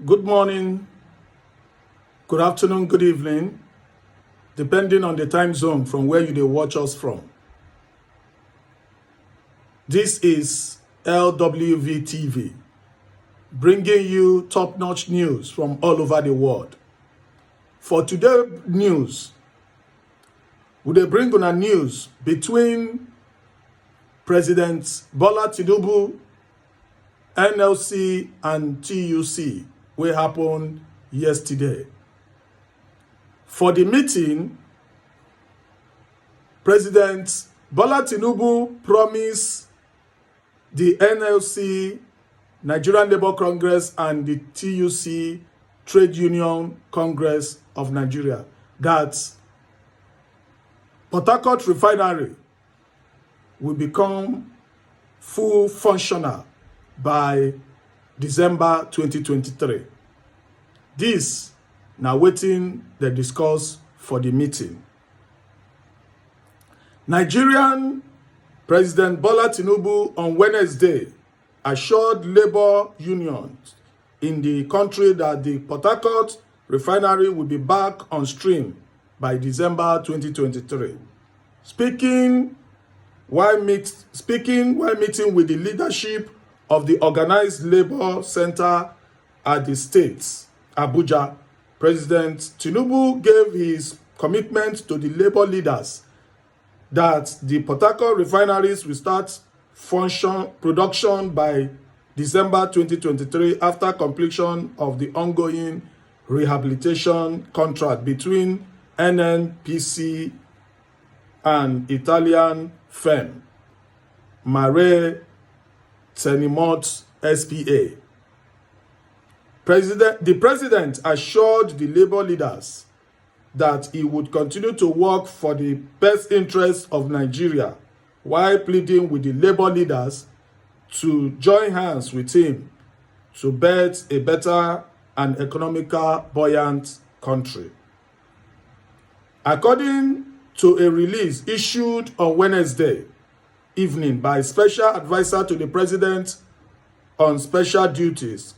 Good morning, good afternoon, good evening, depending on the time zone from where you dey watch us from. This is LWV TV, bringing you top-notch news from all over the world. For today's news, we dey bring una news between President Bola Tinubu, NLC and TUC wey happen yesterday. For the meeting, President Bola Tinubu promised the NLC, Nigerian Labour Congress, and the TUC, Trade Union Congress of Nigeria, that Port Harcourt refinery will become full functional by December 2023. This na wetin they discuss for the meeting. Nigerian President Bola Tinubu on Wednesday assured labor unions in the country that the Port Harcourt refinery will be back on stream by December 2023. Speaking while meeting with the leadership of the Organized Labor Center at the States, Abuja, President Tinubu gave his commitment to the labor leaders that the Port Harcourt refineries will start production by December 2023 after completion of the ongoing rehabilitation contract between NNPC and Italian firm Mare Tenimot SPA. The president assured the labor leaders that he would continue to work for the best interests of Nigeria while pleading with the labor leaders to join hands with him to build a better and economical buoyant country. According to a release issued on Wednesday evening by Special Advisor to the President on Special Duties,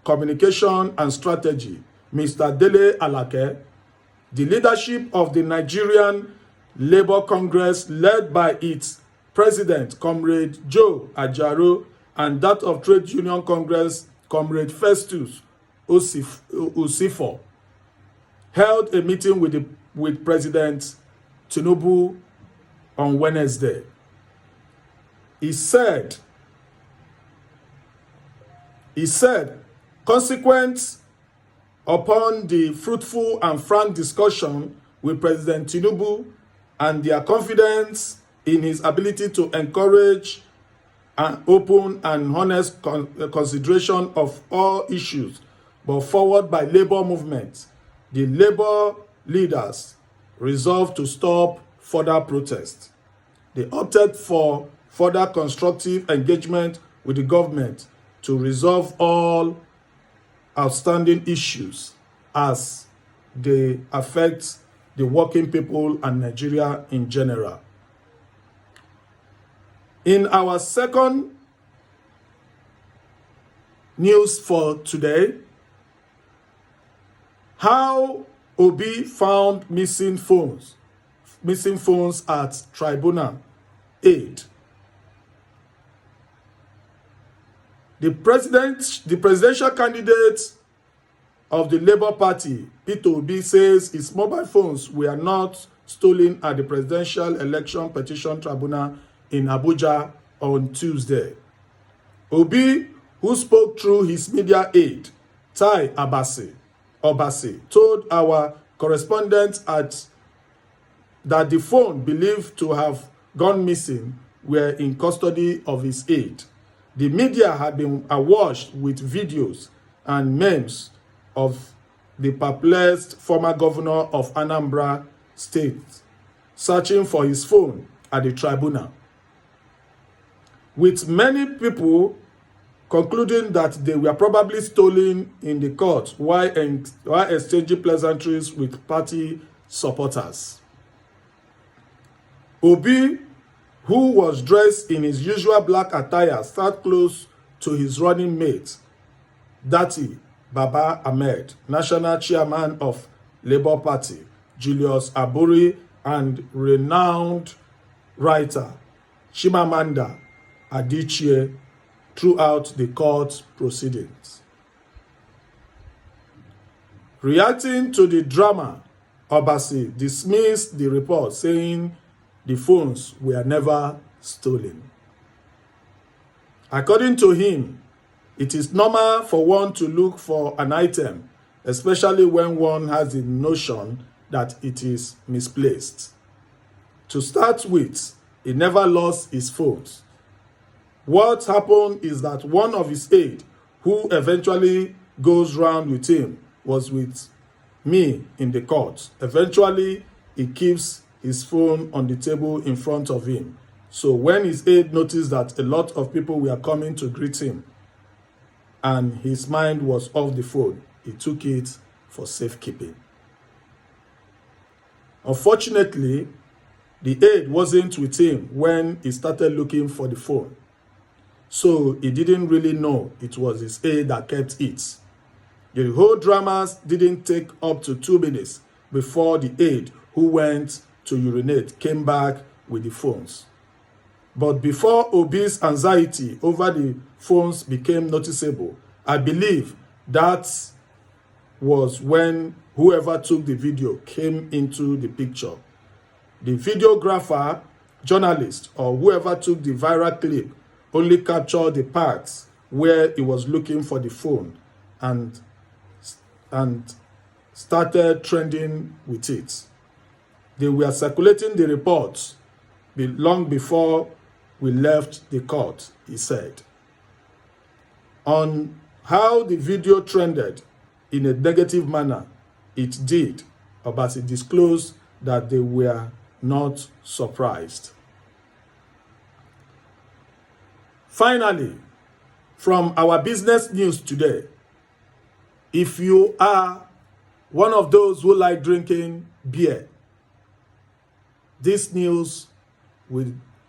Communication and Strategy, Mr. Dele Alake, the leadership of the Nigerian Labour Congress, led by its president, Comrade Joe Ajaro, and that of Trade Union Congress, Comrade Festus Usifo, held a meeting with President Tinubu on Wednesday. He said, consequent upon the fruitful and frank discussion with President Tinubu and their confidence in his ability to encourage an open and honest consideration of all issues but forward by labor movement, the labor leaders resolved to stop further protests. They opted for further constructive engagement with the government to resolve all outstanding issues as they affect the working people and Nigeria in general. In our second news for today, how Obi found missing phones at Tribunal 8. The presidential candidate of the Labour Party, Peter Obi, says his mobile phones were not stolen at the Presidential Election Petition Tribunal in Abuja on Tuesday. Obi, who spoke through his media aide, Tai Obasi, told our correspondent that the phone believed to have gone missing were in custody of his aide. The media had been awash with videos and memes of the perplexed former governor of Anambra State searching for his phone at the tribunal, with many people concluding that they were probably stolen in the court while exchanging pleasantries with party supporters. Obi, who was dressed in his usual black attire, sat close to his running mate, Dati Baba Ahmed, National Chairman of Labour Party, Julius Aburi, and renowned writer Chimamanda Adichie throughout the court proceedings. Reacting to the drama, Obasi dismissed the report, saying the phones were never stolen. According to him, it is normal for one to look for an item, especially when one has the notion that it is misplaced. To start with, he never lost his phones. What happened is that one of his aides, who eventually goes round with him, was with me in the court. Eventually, he keeps his phone on the table in front of him. So when his aide noticed that a lot of people were coming to greet him and his mind was off the phone, he took it for safekeeping. Unfortunately, the aide wasn't with him when he started looking for the phone. So he didn't really know it was his aide that kept it. The whole drama didn't take up to 2 minutes before the aide who went to urinate came back with the phones. But before Obi's anxiety over the phones became noticeable, I believe that was when whoever took the video came into the picture. The videographer, journalist, or whoever took the viral clip only captured the parts where he was looking for the phone and started trending with it. They were circulating the reports long before we left the court, he said. On how the video trended in a negative manner, it did, but it disclosed that they were not surprised. Finally, from our business news today, if you are one of those who like drinking beer, this news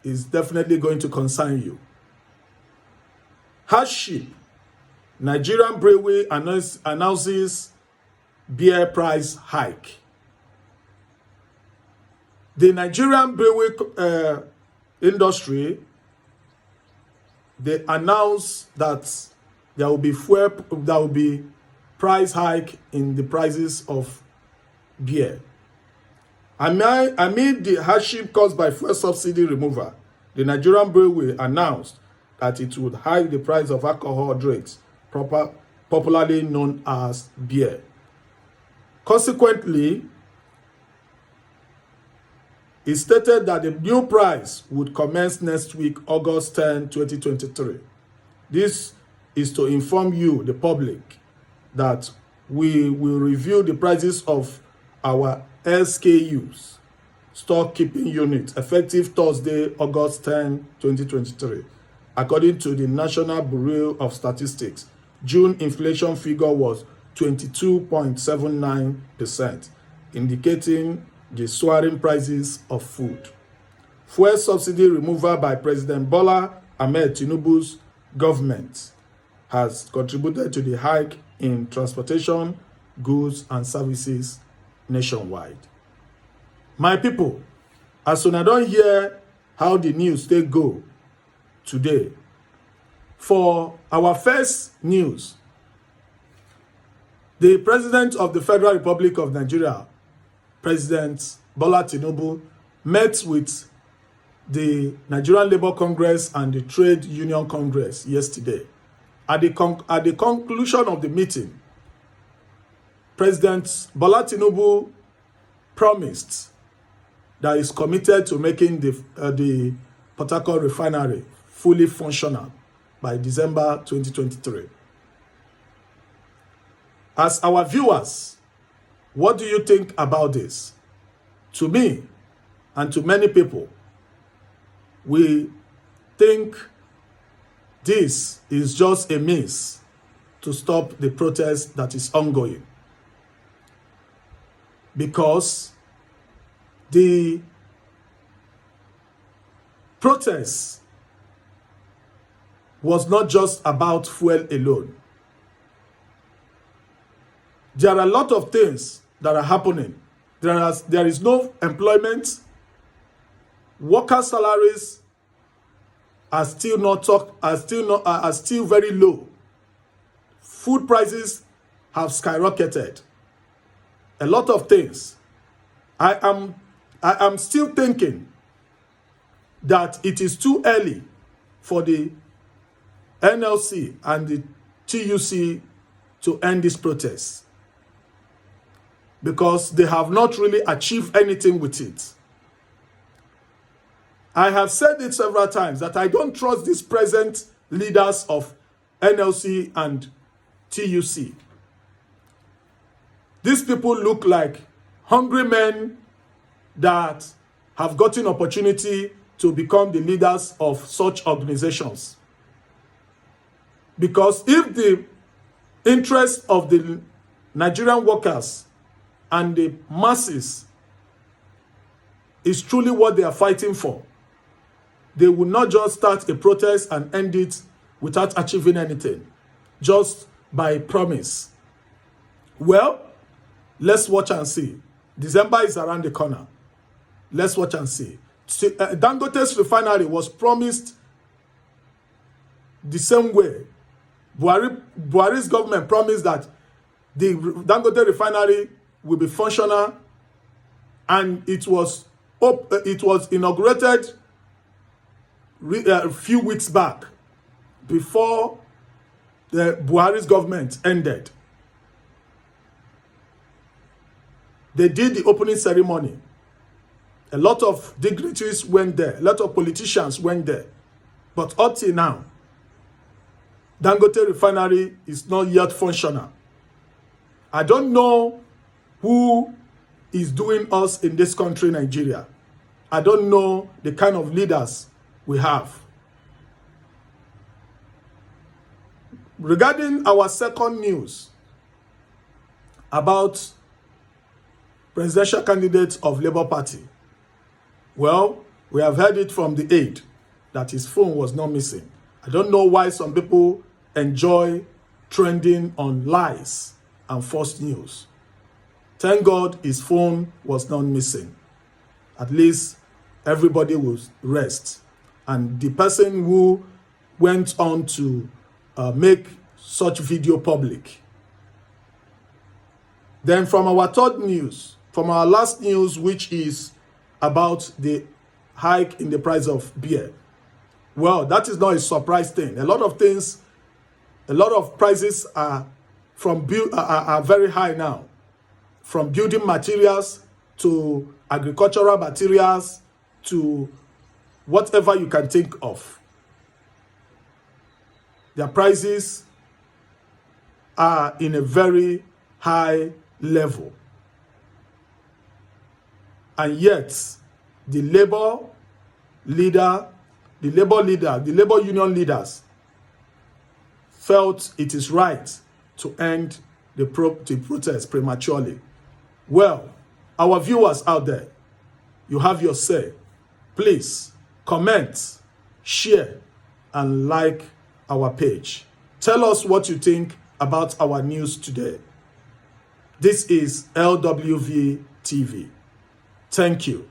is definitely going to concern you. Hardship, Nigerian brewery announces beer price hike. The Nigerian brewery industry, they announced that there will be price hike in the prices of beer. Amid the hardship caused by fuel subsidy removal, the Nigerian brewery announced that it would hike the price of alcohol drinks, popularly known as beer. Consequently, it stated that the new price would commence next week, August 10, 2023. This is to inform you, the public, that we will review the prices of our SKUs, stock keeping unit, effective Thursday, August 10, 2023. According to the National Bureau of Statistics, June inflation figure was 22.79%, indicating the soaring prices of food. Fuel subsidy removal by President Bola Ahmed Tinubu's government has contributed to the hike in transportation, goods, and services nationwide. My people, as soon as I don't hear how the news they go today, for our first news, the President of the Federal Republic of Nigeria, President Bola Tinubu, met with the Nigerian Labour Congress and the Trade Union Congress yesterday. At the conclusion of the meeting, President Bola Tinubu promised that he's committed to making the Port Harcourt refinery fully functional by December 2023. As our viewers, what do you think about this? To me and to many people, we think this is just a means to stop the protest that is ongoing. Because the protest was not just about fuel alone. There are a lot of things that are happening. There is no employment. Worker salaries are still very low. Food prices have skyrocketed. A lot of things. I am still thinking that it is too early for the NLC and the TUC to end this protest, because they have not really achieved anything with it. I have said it several times that I don't trust these present leaders of NLC and TUC. These people look like hungry men that have gotten opportunity to become the leaders of such organizations. Because if the interest of the Nigerian workers and the masses is truly what they are fighting for, they will not just start a protest and end it without achieving anything, just by promise. Well, let's watch and see. December is around the corner. Let's watch and see. Dangote's refinery was promised the same way. Buhari's government promised that the Dangote refinery will be functional, and it was inaugurated a few weeks back, before the Buhari's government ended. They did the opening ceremony. A lot of dignitaries went there. A lot of politicians went there. But up till now, Dangote refinery is not yet functional. I don't know who is doing us in this country, Nigeria. I don't know the kind of leaders we have. Regarding our second news about presidential candidates of Labour Party, well, we have heard it from the aide that his phone was not missing. I don't know why some people enjoy trending on lies and false news. Thank God his phone was not missing. At least everybody will rest. And the person who went on to make such video public. Then from our third news, from our last news, which is about the hike in the price of beer. Well, that is not a surprise thing. A lot of things, a lot of prices are very high now. From building materials to agricultural materials to whatever you can think of. Their prices are in a very high level. And yet, the labor union leaders felt it is right to end the protest prematurely. Well, our viewers out there, you have your say. Please comment, share, and like our page. Tell us what you think about our news today. This is LWV TV. Thank you.